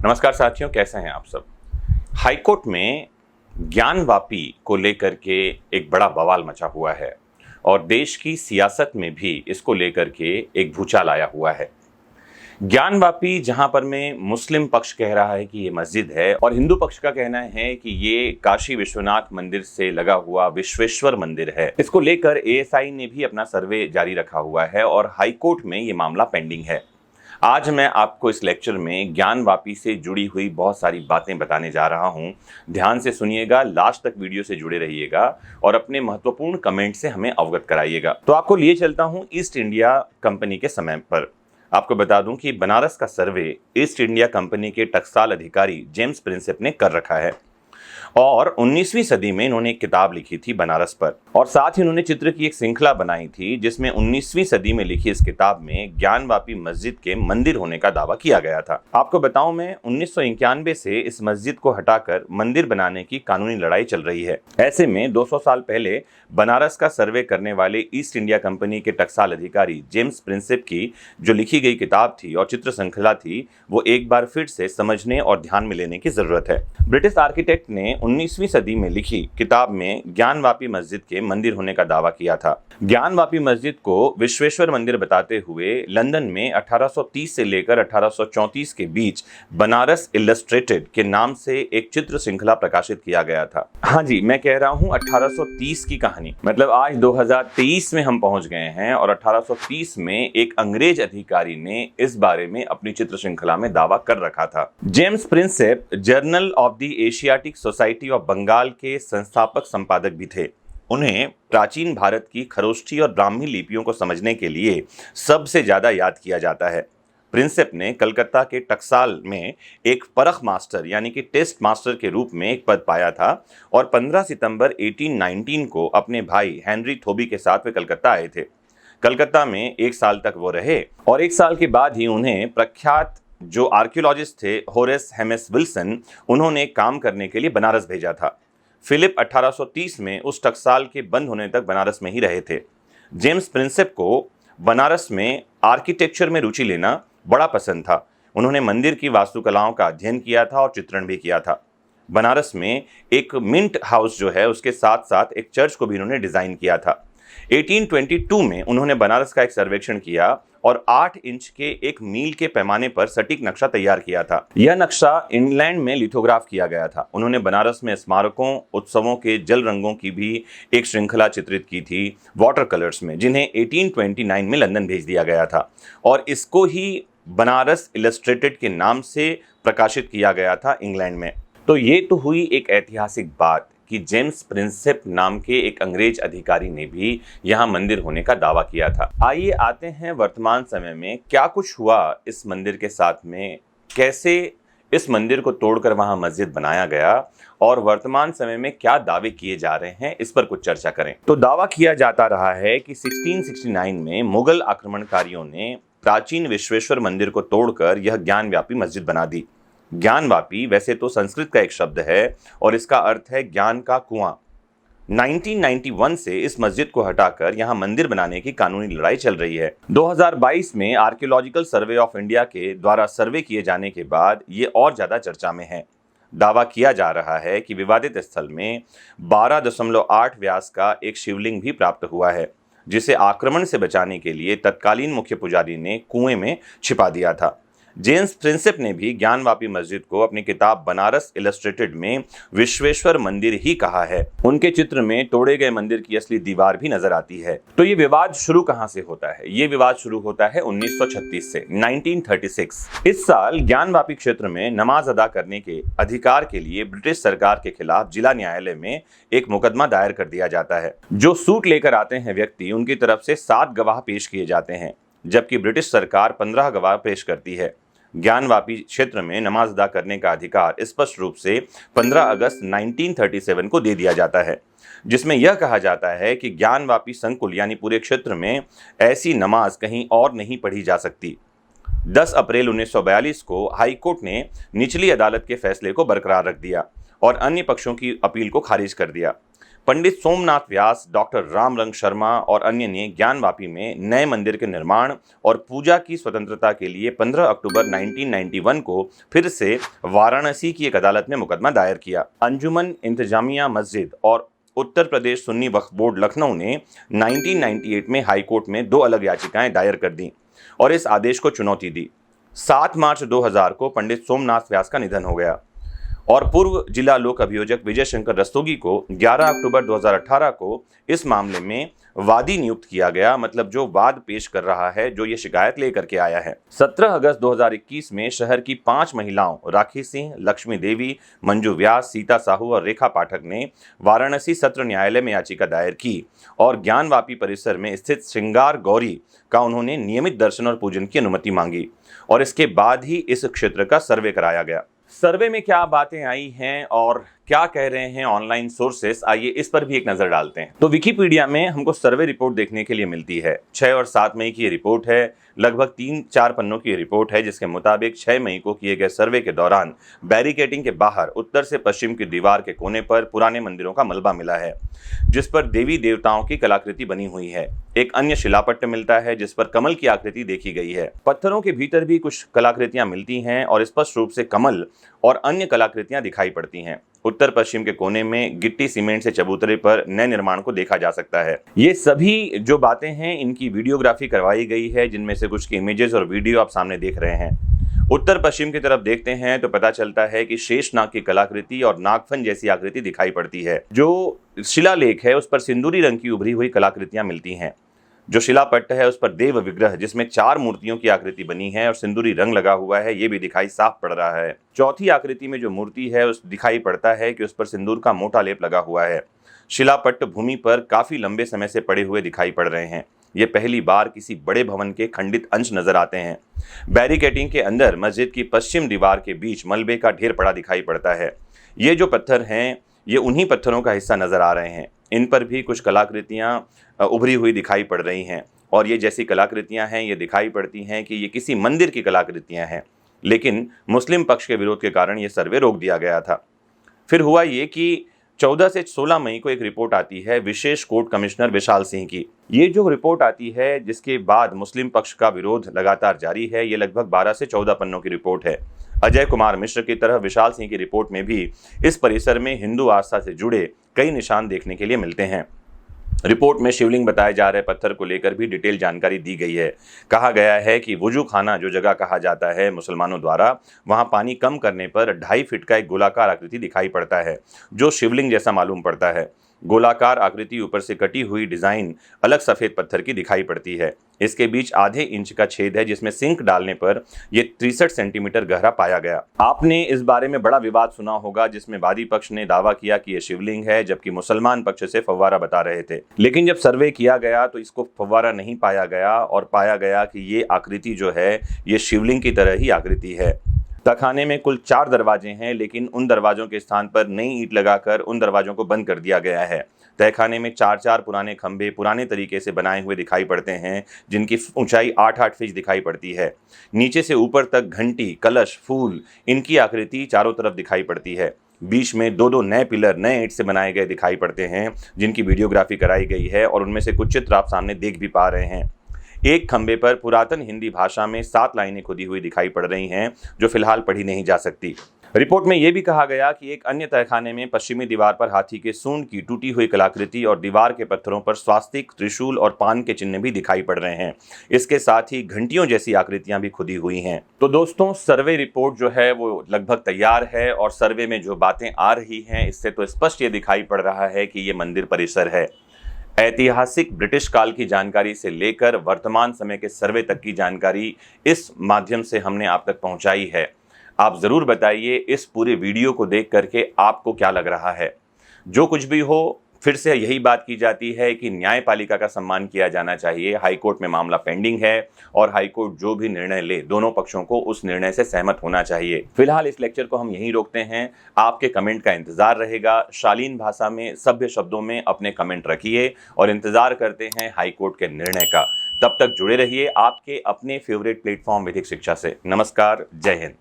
नमस्कार साथियों, कैसे हैं आप सब। हाईकोर्ट में ज्ञानवापी को लेकर के एक बड़ा बवाल मचा हुआ है और देश की सियासत में भी इसको लेकर के एक भूचाल आया हुआ है। ज्ञानवापी जहां पर में मुस्लिम पक्ष कह रहा है कि ये मस्जिद है और हिंदू पक्ष का कहना है कि ये काशी विश्वनाथ मंदिर से लगा हुआ विश्वेश्वर मंदिर है। इसको लेकर एएसआई ने भी अपना सर्वे जारी रखा हुआ है और हाईकोर्ट में ये मामला पेंडिंग है। आज मैं आपको इस लेक्चर में ज्ञानवापी से जुड़ी हुई बहुत सारी बातें बताने जा रहा हूं। ध्यान से सुनिएगा, लास्ट तक वीडियो से जुड़े रहिएगा और अपने महत्वपूर्ण कमेंट से हमें अवगत कराइएगा। तो आपको लिए चलता हूं ईस्ट इंडिया कंपनी के समय पर। आपको बता दूं कि बनारस का सर्वे ईस्ट इंडिया कंपनी के टकसाल अधिकारी जेम्स प्रिंसेप ने कर रखा है और 19वीं सदी में इन्होंने एक किताब लिखी थी बनारस पर और साथ ही उन्होंने चित्र की एक श्रृंखला बनाई थी जिसमें 19वीं सदी में लिखी इस किताब में ज्ञानवापी मस्जिद के मंदिर होने का दावा किया गया था। आपको बताऊं, मैं 1991 से इस मस्जिद को हटाकर मंदिर बनाने की कानूनी लड़ाई चल रही है। ऐसे में 200 साल पहले बनारस का सर्वे करने वाले ईस्ट इंडिया कंपनी के टकसाल अधिकारी जेम्स प्रिंसेप की जो लिखी गई किताब थी और चित्र श्रृंखला थी, वो एक बार फिर से समझने और ध्यान में लेने की जरूरत है। ब्रिटिश आर्किटेक्ट ने 19वीं सदी में लिखी किताब में ज्ञानवापी मस्जिद के मंदिर होने का दावा किया था। ज्ञानवापी मस्जिद को विश्वेश्वर मंदिर बताते हुए लंदन में 1830 से लेकर 1834 के बीच बनारस इलस्ट्रेटेड के नाम से एक चित्र श्रृंखला प्रकाशित किया गया था। हाँ जी, मैं कह रहा हूँ 1830 की कहानी, मतलब आज 2023 में हम पहुंच गए हैं और 1830 में एक अंग्रेज अधिकारी ने इस बारे में अपनी चित्र श्रृंखला में दावा कर रखा था। James Prinsep journal of the Asiatic Society of Bengal के संस्थापक संपादक भी थे। उन्हें प्राचीन भारत की खरोष्ठी और ब्राह्मी लिपियों को समझने के लिए सबसे ज्यादा याद किया जाता है। प्रिंसेप ने कलकत्ता के टकसाल में एक परख मास्टर यानी कि टेस्ट मास्टर के रूप में एक पद पाया था और 15 सितंबर 1819 को अपने भाई हेनरी थोबी के साथ वे कलकत्ता आए थे। कलकत्ता में 1 साल तक वो रहे और 1 साल के बाद ही उन्हें प्रख्यात जो आर्कियोलॉजिस्ट थे होरेस हेमिस विल्सन, उन्होंने काम करने के लिए बनारस भेजा था। फिलिप 1830 में उस टकसाल के बंद होने तक बनारस में ही रहे थे। जेम्स प्रिंसेप को बनारस में आर्किटेक्चर में रुचि लेना बड़ा पसंद था। उन्होंने मंदिर की वास्तुकलाओं का अध्ययन किया था और चित्रण भी किया था। बनारस में एक मिंट हाउस जो है उसके साथ साथ एक चर्च को भी उन्होंने डिजाइन किया था। 1822 में उन्होंने बनारस का एक सर्वेक्षण किया और 8 इंच के 1 मील के पैमाने पर सटीक नक्शा तैयार किया था। यह नक्शा इंग्लैंड में लिथोग्राफ किया गया था। उन्होंने बनारस में स्मारकों, उत्सवों के जल रंगों की भी एक श्रृंखला चित्रित की थी वाटर कलर्स में, जिन्हें 1829 में लंदन भेज दिया गया था और इसको ही बनारस इलस्ट्रेटेड के नाम से प्रकाशित किया गया था इंग्लैंड में। तो ये तो हुई एक ऐतिहासिक बात कि जेम्स प्रिंसेप नाम के एक अंग्रेज अधिकारी ने भी यहाँ मंदिर होने का दावा किया था। आइए आते हैं वर्तमान समय में क्या कुछ हुआ इस मंदिर के साथ में, कैसे इस मंदिर को तोड़कर वहां मस्जिद बनाया गया और वर्तमान समय में क्या दावे किए जा रहे हैं, इस पर कुछ चर्चा करें। तो दावा किया जाता रहा है कि 1669 में मुगल आक्रमणकारियों ने प्राचीन विश्वेश्वर मंदिर को तोड़कर यह ज्ञानवापी मस्जिद बना दी। ज्ञानवापी वैसे तो संस्कृत का एक शब्द है और इसका अर्थ है ज्ञान का कुआं। 1991 से इस मस्जिद को हटाकर यहां मंदिर बनाने की कानूनी लड़ाई चल रही है। 2022 में आर्कियोलॉजिकल सर्वे ऑफ इंडिया के द्वारा सर्वे किए जाने के बाद ये और ज्यादा चर्चा में है। दावा किया जा रहा है कि विवादित स्थल में 12.8 व्यास का एक शिवलिंग भी प्राप्त हुआ है, जिसे आक्रमण से बचाने के लिए तत्कालीन मुख्य पुजारी ने कुएं में छिपा दिया था। जेम्स प्रिंसेप ने भी ज्ञानवापी मस्जिद को अपनी किताब बनारस इलस्ट्रेटेड में विश्वेश्वर मंदिर ही कहा है। उनके चित्र में तोड़े गए मंदिर की असली दीवार भी नजर आती है। तो ये विवाद शुरू कहां से होता है? ये विवाद शुरू होता है 1936 से, 1936। इस साल ज्ञानवापी क्षेत्र में नमाज अदा करने के अधिकार के लिए ब्रिटिश सरकार के खिलाफ जिला न्यायालय में एक मुकदमा दायर कर दिया जाता है। जो सूट लेकर आते हैं व्यक्ति, उनकी तरफ से 7 गवाह पेश किए जाते हैं, जबकि ब्रिटिश सरकार 15 गवाह पेश करती है। ज्ञानवापी क्षेत्र में नमाज अदा करने का अधिकार स्पष्ट रूप से 15 अगस्त 1937 को दे दिया जाता है, जिसमें यह कहा जाता है कि ज्ञानवापी संकुल यानी पूरे क्षेत्र में ऐसी नमाज कहीं और नहीं पढ़ी जा सकती। 10 अप्रैल 1942 को हाईकोर्ट ने निचली अदालत के फैसले को बरकरार रख दिया और अन्य पक्षों की अपील को खारिज कर दिया। पंडित सोमनाथ व्यास, डॉक्टर रामरंग शर्मा और अन्य ने ज्ञानवापी में नए मंदिर के निर्माण और पूजा की स्वतंत्रता के लिए 15 अक्टूबर 1991 को फिर से वाराणसी की एक अदालत में मुकदमा दायर किया। अंजुमन इंतजामिया मस्जिद और उत्तर प्रदेश सुन्नी वक्फ बोर्ड लखनऊ ने 1998 में हाईकोर्ट में 2 अलग याचिकाएं दायर कर दी और इस आदेश को चुनौती दी। 7 मार्च 2000 को पंडित सोमनाथ व्यास का निधन हो गया और पूर्व जिला लोक अभियोजक विजय शंकर रस्तोगी को 11 अक्टूबर 2018 को इस मामले में वादी नियुक्त किया गया, मतलब जो वाद पेश कर रहा है, जो ये शिकायत लेकर के आया है। 17 अगस्त 2021 में शहर की 5 महिलाओं राखी सिंह, लक्ष्मी देवी, मंजू व्यास, सीता साहू और रेखा पाठक ने वाराणसी सत्र न्यायालय में याचिका दायर की और ज्ञानवापी परिसर में स्थित श्रृंगार गौरी का उन्होंने नियमित दर्शन और पूजन की अनुमति मांगी और इसके बाद ही इस क्षेत्र का सर्वे कराया गया। सर्वे में क्या बातें आई हैं और क्या कह रहे हैं ऑनलाइन सोर्सेस, आइए इस पर भी एक नजर डालते हैं। तो विकिपीडिया में हमको सर्वे रिपोर्ट देखने के लिए मिलती है। 6 और 7 मई की ये रिपोर्ट है, लगभग 3-4 पन्नों की रिपोर्ट है, जिसके मुताबिक 6 मई को किए गए सर्वे के दौरान बैरिकेडिंग के बाहर उत्तर से पश्चिम की दीवार के कोने पर पुराने मंदिरों का मलबा मिला है, जिस पर देवी देवताओं की कलाकृति बनी हुई है। एक अन्य शिलापट्ट मिलता है जिस पर कमल की आकृति देखी गई है। पत्थरों के भीतर भी कुछ कलाकृतियां मिलती हैं और स्पष्ट रूप से कमल और अन्य कलाकृतियां दिखाई पड़ती हैं। उत्तर पश्चिम के कोने में गिट्टी सीमेंट से चबूतरे पर नए निर्माण को देखा जा सकता है। ये सभी जो बातें हैं, इनकी वीडियोग्राफी करवाई गई है, जिनमें से कुछ की इमेजेस और वीडियो आप सामने देख रहे हैं। उत्तर पश्चिम की तरफ देखते हैं तो पता चलता है कि शेषनाग की कलाकृति और नागफन जैसी आकृति दिखाई पड़ती है। जो शिलालेख है उस पर सिंदूरी रंग की उभरी हुई कलाकृतियां मिलती हैं। जो शिलापट्ट है उस पर देव विग्रह जिसमें 4 मूर्तियों की आकृति बनी है और सिंदूरी रंग लगा हुआ है, ये भी दिखाई साफ पड़ रहा है। चौथी आकृति में जो मूर्ति है उस दिखाई पड़ता है कि उस पर सिंदूर का मोटा लेप लगा हुआ है। शिलापट्ट भूमि पर काफी लंबे समय से पड़े हुए दिखाई पड़ रहे हैं। ये पहली बार किसी बड़े भवन के खंडित अंश नजर आते हैं। बैरिकेडिंग के अंदर मस्जिद की पश्चिम दीवार के बीच मलबे का ढेर पड़ा दिखाई पड़ता है। ये जो पत्थर हैं ये उन्हीं पत्थरों का हिस्सा नजर आ रहे हैं। इन पर भी कुछ कलाकृतियां उभरी हुई दिखाई पड़ रही हैं और ये जैसी कलाकृतियां हैं ये दिखाई पड़ती हैं कि ये किसी मंदिर की कलाकृतियां हैं, लेकिन मुस्लिम पक्ष के विरोध के कारण ये सर्वे रोक दिया गया था। फिर हुआ ये कि 14 से 16 मई को एक रिपोर्ट आती है विशेष कोर्ट कमिश्नर विशाल सिंह की। ये जो रिपोर्ट आती है जिसके बाद मुस्लिम पक्ष का विरोध लगातार जारी है, ये लगभग 12 से 14 पन्नों की रिपोर्ट है। अजय कुमार मिश्र की तरह विशाल सिंह की रिपोर्ट में भी इस परिसर में हिंदू आस्था से जुड़े कई निशान देखने के लिए मिलते हैं। रिपोर्ट में शिवलिंग बताए जा रहे पत्थर को लेकर भी डिटेल जानकारी दी गई है। कहा गया है कि वुजू खाना जो जगह कहा जाता है मुसलमानों द्वारा, वहां पानी कम करने पर 2.5 फीट का एक गोलाकार आकृति दिखाई पड़ता है जो शिवलिंग जैसा मालूम पड़ता है। गोलाकार आकृति ऊपर से कटी हुई डिजाइन अलग सफेद पत्थर की दिखाई पड़ती है। इसके बीच आधे इंच का छेद है जिसमें सिंक डालने पर यह 63 सेंटीमीटर गहरा पाया गया। आपने इस बारे में बड़ा विवाद सुना होगा जिसमें वादी पक्ष ने दावा किया कि यह शिवलिंग है, जबकि मुसलमान पक्ष से फव्वारा बता रहे थे। लेकिन जब सर्वे किया गया तो इसको फव्वारा नहीं पाया गया और पाया गया कि ये आकृति जो है ये शिवलिंग की तरह ही आकृति है। तहखाने में कुल 4 दरवाजे हैं, लेकिन उन दरवाजों के स्थान पर नई ईंट लगाकर उन दरवाजों को बंद कर दिया गया है। तहखाने में 4-4 पुराने खंभे पुराने तरीके से बनाए हुए दिखाई पड़ते हैं, जिनकी ऊंचाई 8-8 फीट दिखाई पड़ती है। नीचे से ऊपर तक घंटी, कलश, फूल, इनकी आकृति चारों तरफ दिखाई पड़ती है। बीच में 2-2 नए पिलर नए ईंट से बनाए गए दिखाई पड़ते हैं, जिनकी वीडियोग्राफी कराई गई है और उनमें से कुछ चित्र आप सामने देख भी पा रहे हैं। एक खंबे पर पुरातन हिंदी भाषा में 7 लाइनें खुदी हुई दिखाई पड़ रही हैं, जो फिलहाल पढ़ी नहीं जा सकती। रिपोर्ट में यह भी कहा गया कि एक अन्य तहखाने में पश्चिमी दीवार पर हाथी के सूंड की टूटी हुई कलाकृति और दीवार के पत्थरों पर स्वास्तिक, त्रिशूल और पान के चिन्ह भी दिखाई पड़ रहे हैं। इसके साथ ही घंटियों जैसी आकृतियां भी खुदी हुई हैं। तो दोस्तों, सर्वे रिपोर्ट जो है वो लगभग तैयार है और सर्वे में जो बातें आ रही हैं इससे तो स्पष्ट ये दिखाई पड़ रहा है कि ये मंदिर परिसर है। ऐतिहासिक ब्रिटिश काल की जानकारी से लेकर वर्तमान समय के सर्वे तक की जानकारी इस माध्यम से हमने आप तक पहुंचाई है। आप ज़रूर बताइए इस पूरे वीडियो को देख करके आपको क्या लग रहा है। जो कुछ भी हो, फिर से यही बात की जाती है कि न्यायपालिका का सम्मान किया जाना चाहिए। हाईकोर्ट में मामला पेंडिंग है और हाईकोर्ट जो भी निर्णय ले, दोनों पक्षों को उस निर्णय से सहमत होना चाहिए। फिलहाल इस लेक्चर को हम यहीं रोकते हैं। आपके कमेंट का इंतजार रहेगा। शालीन भाषा में, सभ्य शब्दों में अपने कमेंट रखिए और इंतजार करते हैं हाईकोर्ट के निर्णय का। तब तक जुड़े रहिए आपके अपने फेवरेट प्लेटफॉर्म विधिक शिक्षा से। नमस्कार, जय हिंद।